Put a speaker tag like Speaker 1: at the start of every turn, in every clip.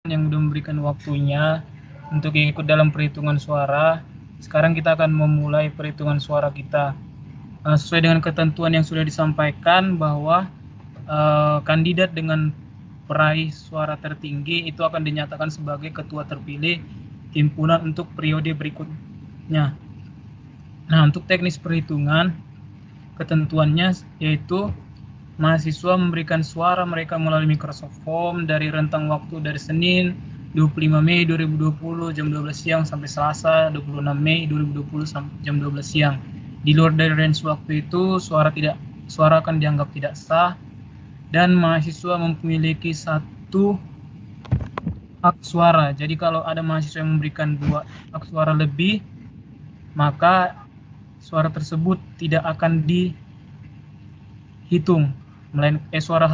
Speaker 1: yang sudah memberikan waktunya untuk ikut dalam perhitungan suara. Sekarang kita akan memulai perhitungan suara kita. Sesuai dengan ketentuan yang sudah disampaikan bahwa kandidat dengan peraih suara tertinggi itu akan dinyatakan sebagai ketua terpilih himpunan untuk periode berikutnya. Nah, untuk teknis perhitungan, ketentuannya yaitu mahasiswa memberikan suara mereka melalui Microsoft Form dari rentang waktu dari Senin 25 Mei 2020 jam 12 siang sampai Selasa 26 Mei 2020 jam 12 siang. Di luar dari range waktu itu, suara akan dianggap tidak sah dan mahasiswa memiliki satu hak suara. Jadi kalau ada mahasiswa yang memberikan 2 hak suara lebih, maka suara tersebut tidak akan dihitung. Suara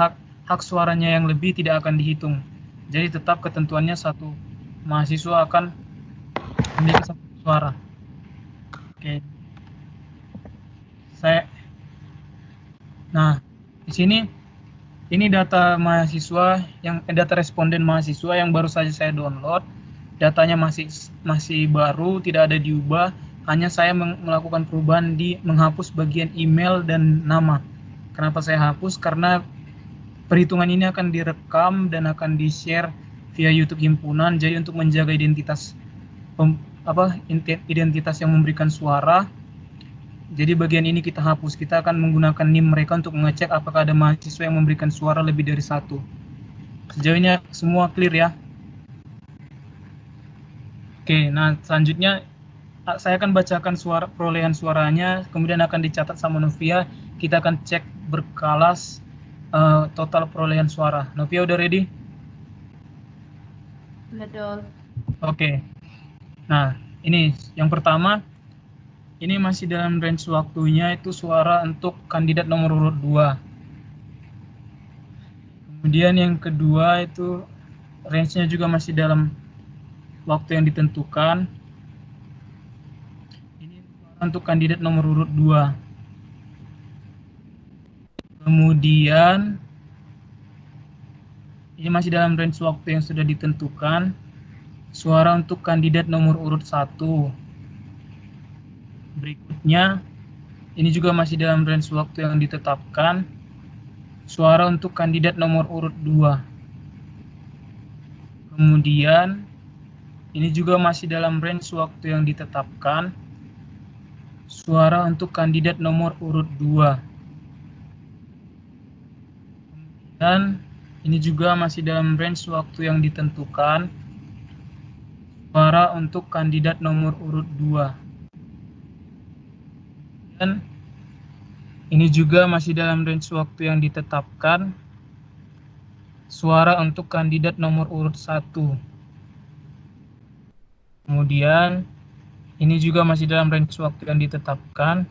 Speaker 1: hak suaranya yang lebih tidak akan dihitung. Jadi tetap ketentuannya satu mahasiswa akan memiliki satu suara. Oke. Nah, di sini ini data mahasiswa data responden mahasiswa yang baru saja saya download. Datanya masih baru, tidak ada diubah. Hanya saya melakukan perubahan di menghapus bagian email dan nama. Kenapa saya hapus? Karena perhitungan ini akan direkam dan akan di-share via YouTube himpunan. Jadi untuk menjaga identitas yang memberikan suara. Jadi bagian ini kita hapus. Kita akan menggunakan NIM mereka untuk mengecek apakah ada mahasiswa yang memberikan suara lebih dari 1. Sejauh ini semua clear ya. Oke, nah selanjutnya saya akan bacakan perolehan suaranya, kemudian akan dicatat sama Novia. Kita akan cek berkalas total perolehan suara. Novia udah ready?
Speaker 2: Betul.
Speaker 1: Oke. Nah, ini yang pertama. Ini masih dalam range waktunya itu suara untuk kandidat nomor urut 2. Kemudian yang kedua itu range-nya juga masih dalam waktu yang ditentukan. Ini suara untuk kandidat nomor urut 2. Kemudian ini masih dalam range waktu yang sudah ditentukan. Suara untuk kandidat nomor urut 1. Berikutnya, ini juga masih dalam range waktu yang ditetapkan. Suara untuk kandidat nomor urut 2. Kemudian, ini juga masih dalam range waktu yang ditetapkan. Suara untuk kandidat nomor urut 2. Kemudian, ini juga masih dalam range waktu yang ditentukan. Suara untuk kandidat nomor urut 2. Dan ini juga masih dalam range waktu yang ditetapkan. Suara untuk kandidat nomor urut 1. Kemudian ini juga masih dalam range waktu yang ditetapkan.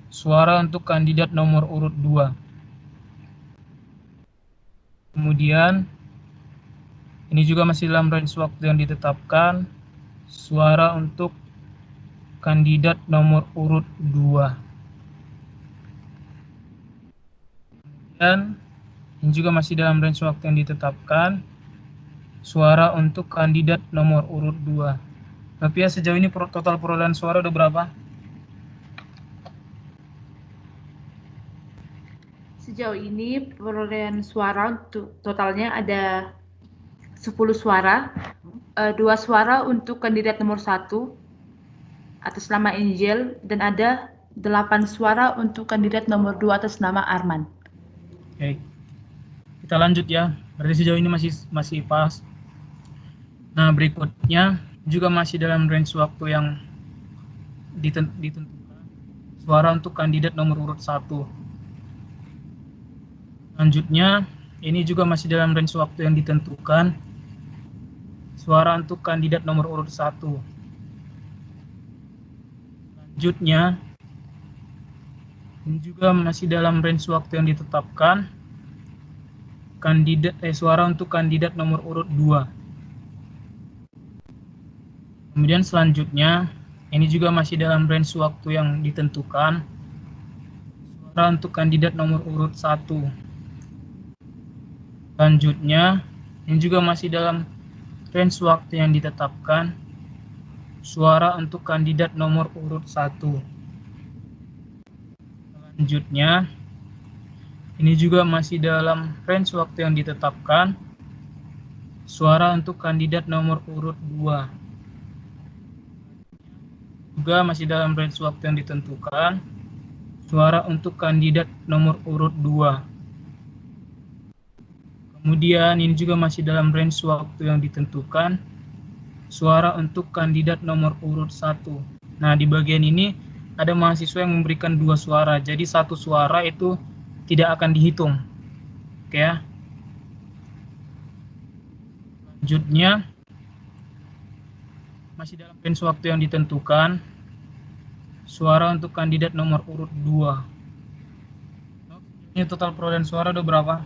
Speaker 1: Suara untuk kandidat nomor urut 2. Kemudian ini juga masih dalam range waktu yang ditetapkan. Suara untuk kandidat nomor urut 2. Dan ini juga masih dalam range waktu yang ditetapkan. Suara untuk kandidat nomor urut 2. Tapi ya sejauh ini total perolehan suara udah berapa?
Speaker 2: Sejauh ini perolehan suara totalnya ada 10 suara. 2 suara untuk kandidat nomor 1 atas nama Angel, dan ada 8 suara untuk kandidat nomor 2 atas nama Arman.
Speaker 1: Oke. Kita lanjut ya. Berarti sejauh ini masih pas. Nah, berikutnya juga masih dalam range waktu yang ditentukan. Suara untuk kandidat nomor urut 1. Selanjutnya, ini juga masih dalam range waktu yang ditentukan. Suara untuk kandidat nomor urut 1. Selanjutnya, ini juga masih dalam range waktu yang ditetapkan. Suara untuk kandidat nomor urut 2. Kemudian selanjutnya, ini juga masih dalam range waktu yang ditentukan. Suara untuk kandidat nomor urut 1. Selanjutnya, ini juga masih dalam range waktu yang ditetapkan, suara untuk kandidat nomor urut 1. Selanjutnya, ini juga masih dalam range waktu yang ditetapkan, suara untuk kandidat nomor urut 2. Juga masih dalam range waktu yang ditentukan, suara untuk kandidat nomor urut 2. Kemudian ini juga masih dalam range waktu yang ditentukan, suara untuk kandidat nomor urut 1. Nah, di bagian ini ada mahasiswa yang memberikan 2 suara, jadi 1 suara itu tidak akan dihitung. Oke ya. Selanjutnya, masih dalam range waktu yang ditentukan, suara untuk kandidat nomor urut 2. Ini total perolehan suara udah berapa?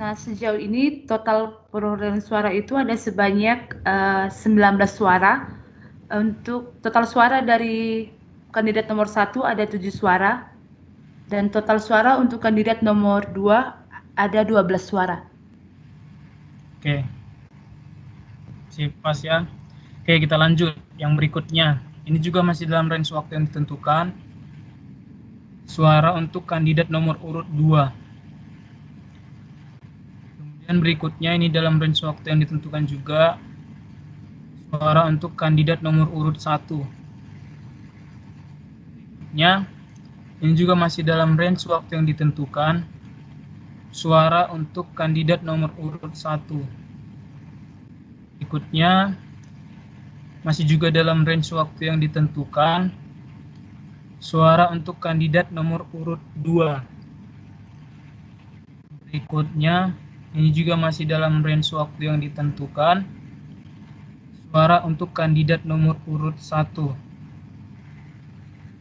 Speaker 2: Nah, sejauh ini total perolehan suara itu ada sebanyak 19 suara. Untuk total suara dari kandidat nomor 1 ada 7 suara. Dan total suara untuk kandidat nomor 2 ada 12 suara.
Speaker 1: Oke. Sip, pas ya. Oke, kita lanjut. Yang berikutnya. Ini juga masih dalam range waktu yang ditentukan. Suara untuk kandidat nomor urut 2. Kemudian berikutnya ini dalam range waktu yang ditentukan juga. Suara untuk kandidat nomor urut 1. Berikutnya, ini juga masih dalam range waktu yang ditentukan. Suara untuk kandidat nomor urut 1. Berikutnya, masih juga dalam range waktu yang ditentukan. Suara untuk kandidat nomor urut 2. Berikutnya, ini juga masih dalam range waktu yang ditentukan. Suara untuk kandidat nomor urut 1.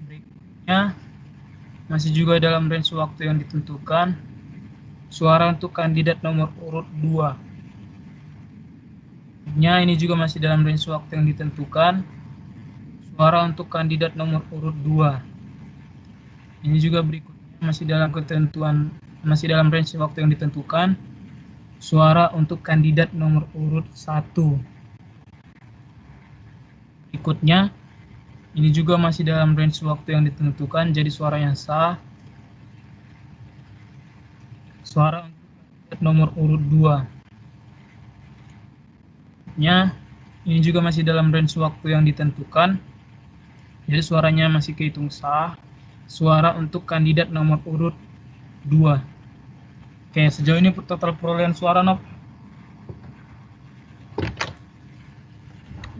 Speaker 1: Berikutnya, masih juga dalam range waktu yang ditentukan. Suara untuk kandidat nomor urut 2. Berikutnya, ini juga masih dalam range waktu yang ditentukan. Suara untuk kandidat nomor urut 2. Ini juga berikutnya masih dalam range waktu yang ditentukan. Suara untuk kandidat nomor urut 1. Berikutnya, ini juga masih dalam range waktu yang ditentukan, jadi suara yang sah. Suara untuk kandidat nomor urut 2. Ini juga masih dalam range waktu yang ditentukan, jadi suaranya masih kehitung sah. Suara untuk kandidat nomor urut 2. Oke, sejauh ini total perolehan suara, Nop.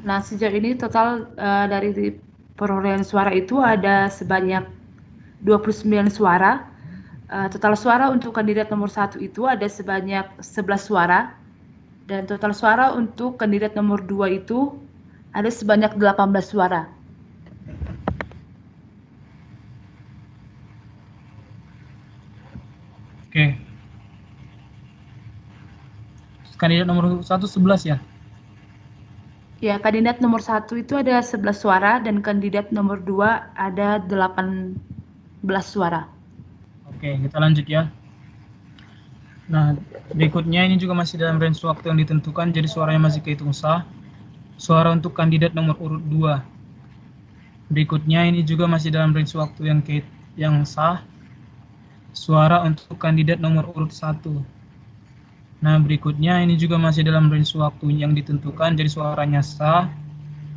Speaker 2: Nah, sejauh ini total dari perolehan suara itu ada sebanyak 29 suara. Total suara untuk kandidat nomor 1 itu ada sebanyak 11 suara. Dan total suara untuk kandidat nomor 2 itu ada sebanyak 18 suara.
Speaker 1: Oke. Kandidat nomor 1 11 ya?
Speaker 2: Ya, kandidat nomor 1 itu ada 11 suara dan kandidat nomor 2 ada 18 suara.
Speaker 1: Oke, kita lanjut ya. Nah, berikutnya ini juga masih dalam range waktu yang ditentukan, jadi suaranya masih kehitung sah. Suara untuk kandidat nomor urut 2. Berikutnya ini juga masih dalam range waktu yang sah. Suara untuk kandidat nomor urut 1. Nah, berikutnya ini juga masih dalam range waktu yang ditentukan, jadi suaranya sah.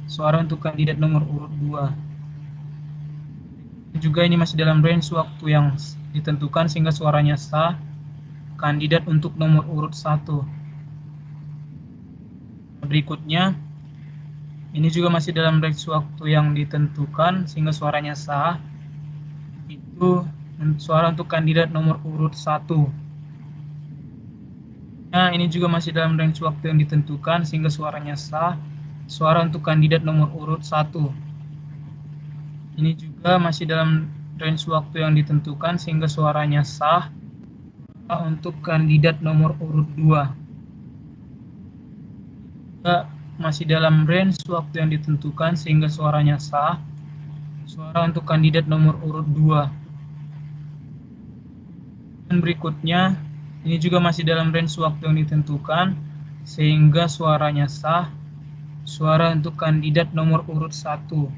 Speaker 1: Suara untuk kandidat nomor urut 2. Juga ini masih dalam range waktu yang ditentukan sehingga suaranya sah. Kandidat untuk nomor urut 1. Berikutnya, ini juga masih dalam range waktu yang ditentukan sehingga suaranya sah. Itu suara untuk kandidat nomor urut 1. Nah, ini juga masih dalam range waktu yang ditentukan sehingga suaranya sah. Suara untuk kandidat nomor urut 1. Ini juga masih dalam range waktu yang ditentukan sehingga suaranya sah. Untuk kandidat nomor urut 2. Juga masih dalam range waktu yang ditentukan sehingga suaranya sah. Suara untuk kandidat nomor urut 2. Dan berikutnya, ini juga masih dalam range waktu yang ditentukan, sehingga suaranya sah, suara untuk kandidat nomor urut 1.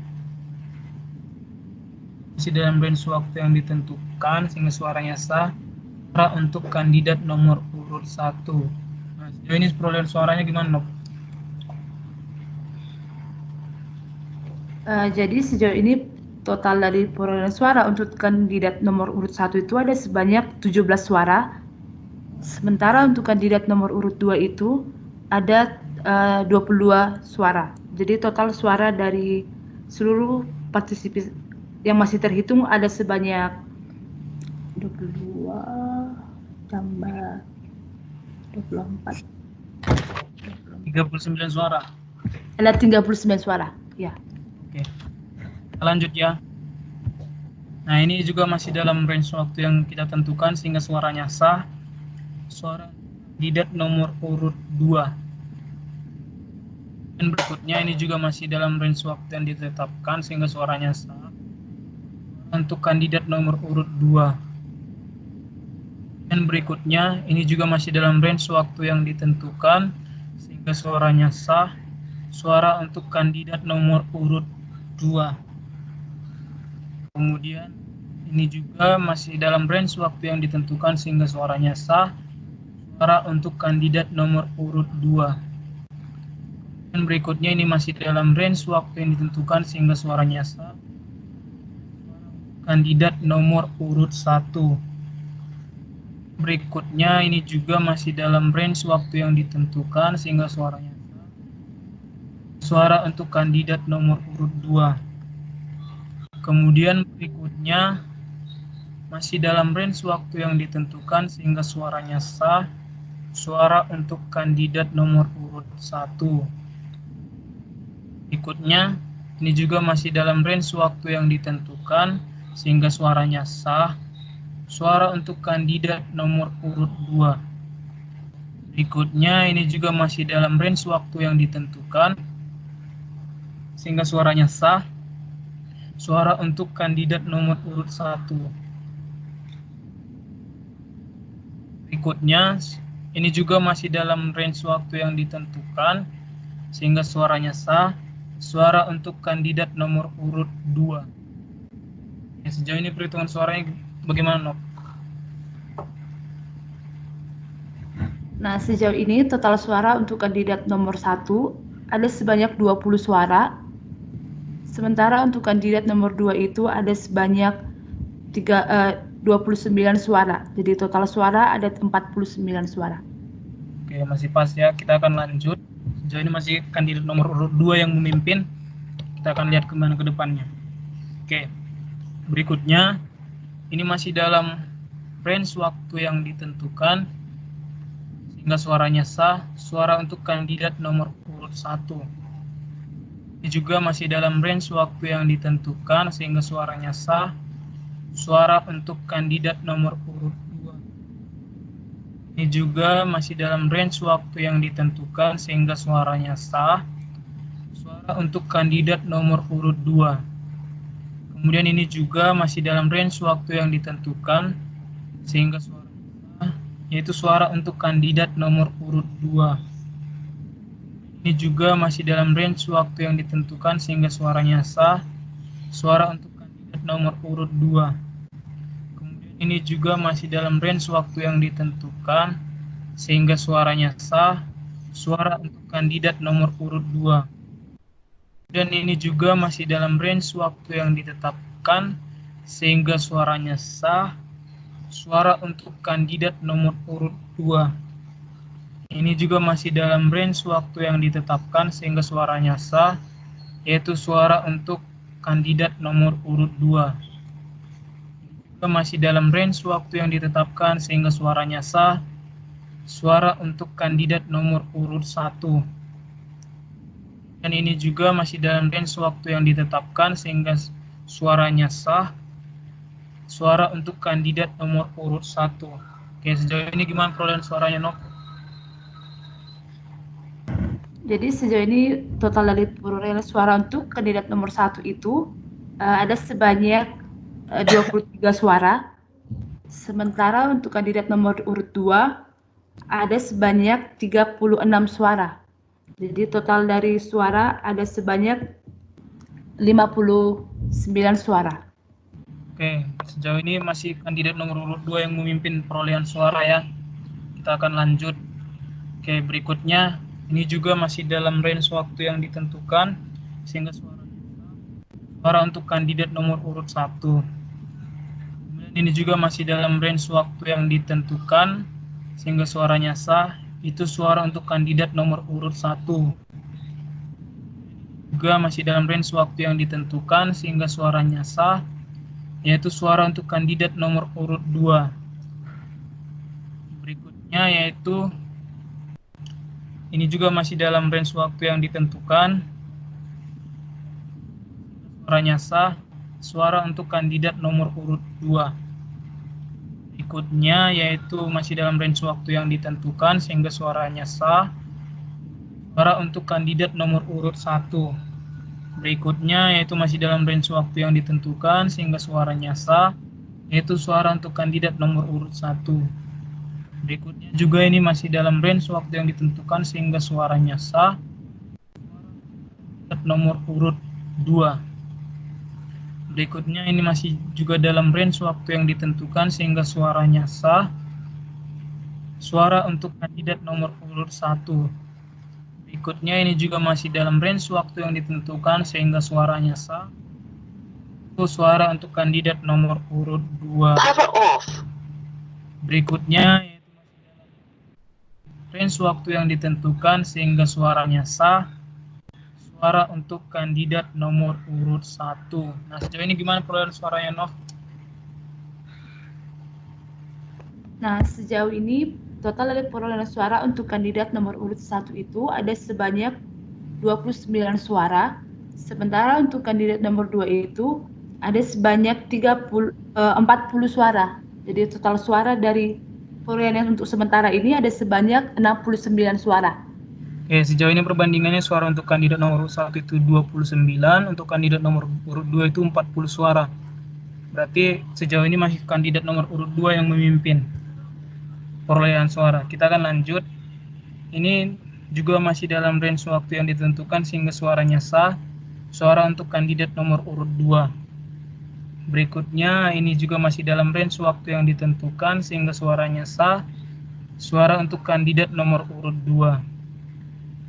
Speaker 1: Masih dalam range waktu yang ditentukan, sehingga suaranya sah, suara untuk kandidat nomor urut 1. Nah, sejauh ini perolehan suaranya gimana, Nok?
Speaker 2: Jadi sejauh ini total dari perolehan suara untuk kandidat nomor urut 1 itu ada sebanyak 17 suara. Sementara untuk kandidat nomor urut 2 itu ada 22 suara. Jadi total suara dari seluruh partisipan yang masih terhitung ada sebanyak 22 tambah 24.
Speaker 1: 39 suara.
Speaker 2: Ada 39 suara, ya.
Speaker 1: Oke. Lanjut ya. Nah, ini juga masih dalam range waktu yang kita tentukan sehingga suaranya sah. Suara kandidat nomor urut 2. Dan berikutnya ini juga masih dalam range waktu yang ditetapkan sehingga suaranya sah. Untuk kandidat nomor urut 2. Dan berikutnya ini juga masih dalam range waktu yang ditentukan sehingga suaranya sah. Suara untuk kandidat nomor urut 2. Kemudian ini juga masih dalam range waktu yang ditentukan sehingga suaranya sah. Suara untuk kandidat nomor urut 2. Dan berikutnya ini masih dalam range waktu yang ditentukan sehingga suaranya sah. Kandidat nomor urut 1. Berikutnya ini juga masih dalam range waktu yang ditentukan sehingga suaranya sah. Suara untuk kandidat nomor urut 2. Kemudian berikutnya masih dalam range waktu yang ditentukan sehingga suaranya sah. Suara untuk kandidat nomor urut 1. Berikutnya ini juga masih dalam range waktu yang ditentukan sehingga suaranya sah. Suara untuk kandidat nomor urut 2. Berikutnya ini juga masih dalam range waktu yang ditentukan sehingga suaranya sah. Suara untuk kandidat nomor urut 1. Berikutnya ini juga masih dalam range waktu yang ditentukan sehingga suaranya sah. Suara untuk kandidat nomor urut 2. Ya, sejauh ini perhitungan suaranya bagaimana, Nok?
Speaker 2: Nah, sejauh ini total suara untuk kandidat nomor 1 ada sebanyak 20 suara. Sementara untuk kandidat nomor 2 itu ada sebanyak 29 suara. Jadi total suara ada 49 suara.
Speaker 1: Oke, masih pas ya. Kita akan lanjut. Sejauh ini masih kandidat nomor urut 2 yang memimpin. Kita akan lihat kemana ke depannya. Oke, berikutnya ini masih dalam range waktu yang ditentukan sehingga suaranya sah. Suara untuk kandidat nomor urut 1. Ini juga masih dalam range waktu yang ditentukan sehingga suaranya sah. Suara untuk kandidat nomor urut 2. Ini juga masih dalam range waktu yang ditentukan sehingga suaranya sah. Suara untuk kandidat nomor urut 2. Kemudian ini juga masih dalam range waktu yang ditentukan sehingga suaranya sah, yaitu suara untuk kandidat nomor urut 2. Ini juga masih dalam range waktu yang ditentukan sehingga suaranya sah. Suara untuk kandidat nomor urut 2. Ini juga masih dalam range waktu yang ditentukan sehingga suaranya sah. Suara untuk kandidat nomor urut 2. Dan ini juga masih dalam range waktu yang ditetapkan sehingga suaranya sah. Suara untuk kandidat nomor urut 2. Ini juga masih dalam range waktu yang ditetapkan sehingga suaranya sah, yaitu suara untuk kandidat nomor urut 2. Masih dalam range waktu yang ditetapkan sehingga suaranya sah. Suara untuk kandidat nomor urut 1. Dan ini juga masih dalam range waktu yang ditetapkan sehingga suaranya sah. Suara untuk kandidat nomor urut 1. Oke, sejauh ini gimana perolehan suaranya, Nok?
Speaker 2: Jadi sejauh ini total dari perolehan suara untuk kandidat nomor 1 itu ada sebanyak 23 suara. Sementara untuk kandidat nomor urut 2 ada sebanyak 36 suara. Jadi total dari suara ada sebanyak 59 suara.
Speaker 1: Oke, sejauh ini masih kandidat nomor urut 2 yang memimpin perolehan suara ya. Kita akan lanjut ke berikutnya. Ini juga masih dalam range waktu yang ditentukan sehingga suara untuk kandidat nomor urut 1. Kemudian ini juga masih dalam range waktu yang ditentukan sehingga suaranya sah. Itu suara untuk kandidat nomor urut 1. Juga masih dalam range waktu yang ditentukan sehingga suaranya sah, yaitu suara untuk kandidat nomor urut 2. Berikutnya yaitu ini juga masih dalam range waktu yang ditentukan, suaranya sah, suara untuk kandidat nomor urut 2. Berikutnya yaitu masih dalam range waktu yang ditentukan sehingga suaranya sah, suara untuk kandidat nomor urut 1. Berikutnya yaitu masih dalam range waktu yang ditentukan sehingga suaranya sah, yaitu suara untuk kandidat nomor urut 1. Berikutnya juga ini masih dalam range waktu yang ditentukan sehingga suaranya sah, nomor urut 2. Berikutnya ini masih juga dalam range waktu yang ditentukan sehingga suaranya sah, suara untuk kandidat nomor urut 1. Berikutnya ini juga masih dalam range waktu yang ditentukan sehingga suaranya sah, itu suara untuk kandidat nomor urut 2. Berikutnya range waktu yang ditentukan sehingga suaranya sah, suara untuk kandidat nomor urut 1. Nah, sejauh ini gimana perolehan suaranya, Nov?
Speaker 2: Nah, sejauh ini total dari perolehan suara untuk kandidat nomor urut 1 itu ada sebanyak 29 suara. Sementara untuk kandidat nomor 2 itu ada sebanyak 40 suara. Jadi total suara dari perolehan untuk sementara ini ada sebanyak 69 suara.
Speaker 1: Oke, sejauh ini perbandingannya suara untuk kandidat nomor urut 1 itu 29, untuk kandidat nomor urut 2 itu 40 suara. Berarti sejauh ini masih kandidat nomor urut 2 yang memimpin perolehan suara. Kita akan lanjut. Ini juga masih dalam range waktu yang ditentukan sehingga suaranya sah, suara untuk kandidat nomor urut 2. Berikutnya ini juga masih dalam range waktu yang ditentukan sehingga suaranya sah, suara untuk kandidat nomor urut 2.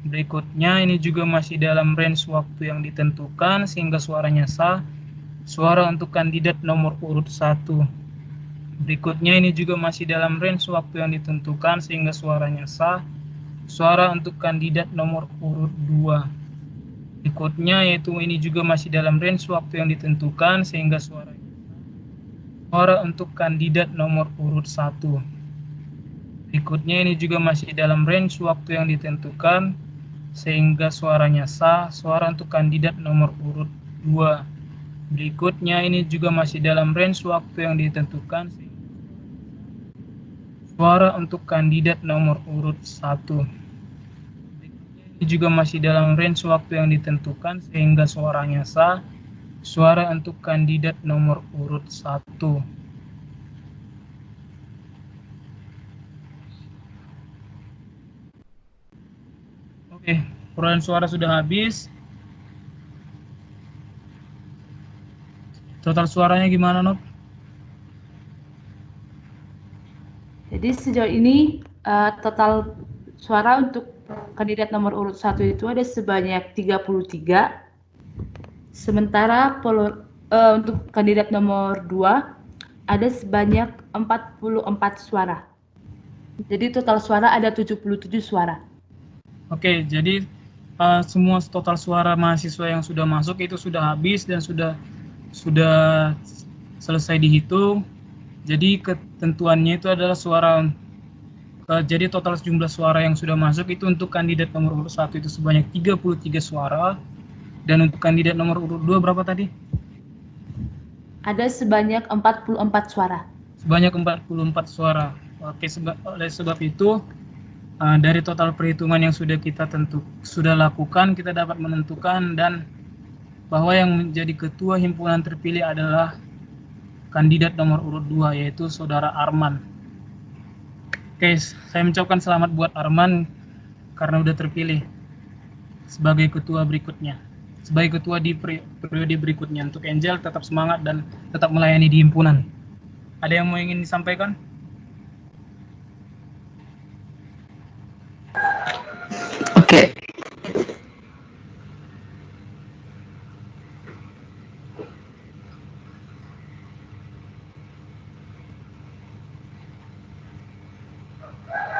Speaker 1: Berikutnya ini juga masih dalam range waktu yang ditentukan sehingga suaranya sah, suara untuk kandidat nomor urut 1. Berikutnya ini juga masih dalam range waktu yang ditentukan sehingga suaranya sah, suara untuk kandidat nomor urut 2. Berikutnya yaitu ini juga masih dalam range waktu yang ditentukan sehingga suara untuk kandidat nomor urut 1. Berikutnya ini juga masih dalam range waktu yang ditentukan sehingga suaranya sah, suara untuk kandidat nomor urut 2. Berikutnya ini juga masih dalam range waktu yang ditentukan, suara untuk kandidat nomor urut 1. Ini juga masih dalam range waktu yang ditentukan sehingga suaranya sah, suara untuk kandidat nomor urut 1. Oke, perolehan suara sudah habis. Total suaranya gimana, Nob?
Speaker 2: Jadi sejauh ini total suara untuk kandidat nomor urut 1 itu ada sebanyak 33. Sementara untuk kandidat nomor 2 ada sebanyak 44 suara. Jadi total suara ada 77 suara.
Speaker 1: Oke, jadi semua total suara mahasiswa yang sudah masuk itu sudah habis dan sudah selesai dihitung. Jadi ketentuannya itu adalah suara, jadi total jumlah suara yang sudah masuk itu untuk kandidat nomor urut 1 itu sebanyak 33 suara, dan untuk kandidat nomor urut 2 berapa tadi?
Speaker 2: Ada sebanyak 44 suara.
Speaker 1: Sebanyak 44 suara. Oke, oleh sebab itu dari total perhitungan yang sudah kita lakukan, kita dapat menentukan dan bahwa yang menjadi ketua himpunan terpilih adalah kandidat nomor urut 2 yaitu Saudara Arman. Oke, saya mengucapkan selamat buat Arman karena udah terpilih sebagai ketua berikutnya. Sebagai ketua di periode berikutnya. Untuk Angel tetap semangat dan tetap melayani di himpunan. Ada yang mau ingin disampaikan?
Speaker 3: Oke.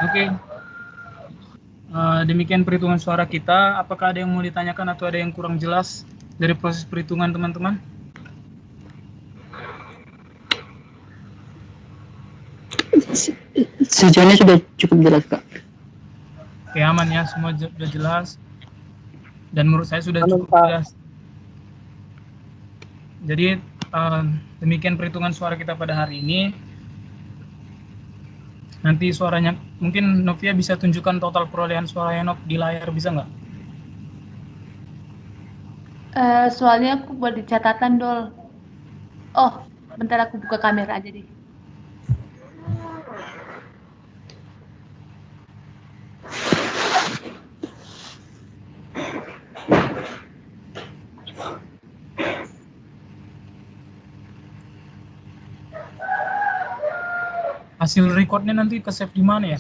Speaker 1: Oke. Demikian perhitungan suara kita. Apakah ada yang mau ditanyakan atau ada yang kurang jelas dari proses perhitungan teman-teman?
Speaker 3: Sejauhnya sudah cukup jelas, Kak.
Speaker 1: Oke, aman ya, semua sudah jelas. Dan menurut saya sudah
Speaker 3: Aman,
Speaker 1: cukup
Speaker 3: Pak.
Speaker 1: jelas. Jadi demikian perhitungan suara kita pada hari ini. Nanti suaranya, mungkin Novia bisa tunjukkan total perolehan suaranya Nov di layar, bisa nggak?
Speaker 2: Soalnya aku buat di catatan, Dol. Oh, bentar aku buka kamera aja deh.
Speaker 1: Hasil recordnya nanti ke save di mana ya?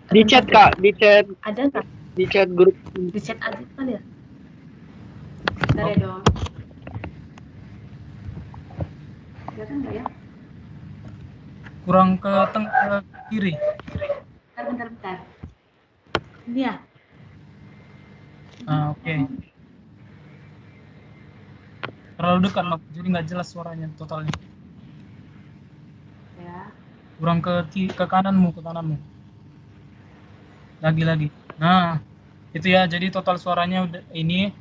Speaker 3: Di chat, Kak. Di chat.
Speaker 2: Ada nggak?
Speaker 3: Di chat grup.
Speaker 2: Di chat aja kali ya? Bentar ya, Dol. Kelihatan nggak ya?
Speaker 1: Kurang ke kiri.
Speaker 2: Bentar. Ini ya?
Speaker 1: Oke. Terlalu dekat, Nov, jadi nggak jelas suaranya totalnya.
Speaker 2: Ya.
Speaker 1: Kurang ke kananmu, Lagi. Nah, itu ya, jadi total suaranya udah ini.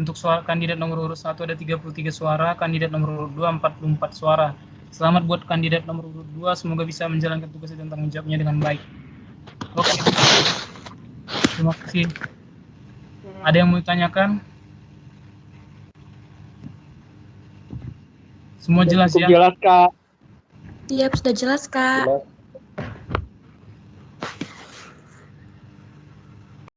Speaker 1: Untuk suara kandidat nomor urut 1 ada 33 suara, kandidat nomor urut 2 44 suara. Selamat buat kandidat nomor urut 2, semoga bisa menjalankan tugas dan tanggung jawabnya dengan baik. Oke. Terima kasih. Ada yang mau ditanyakan? Semua jelas ya?
Speaker 3: Jelas, Kak.
Speaker 4: Iya, sudah jelas, Kak.
Speaker 3: Jelas.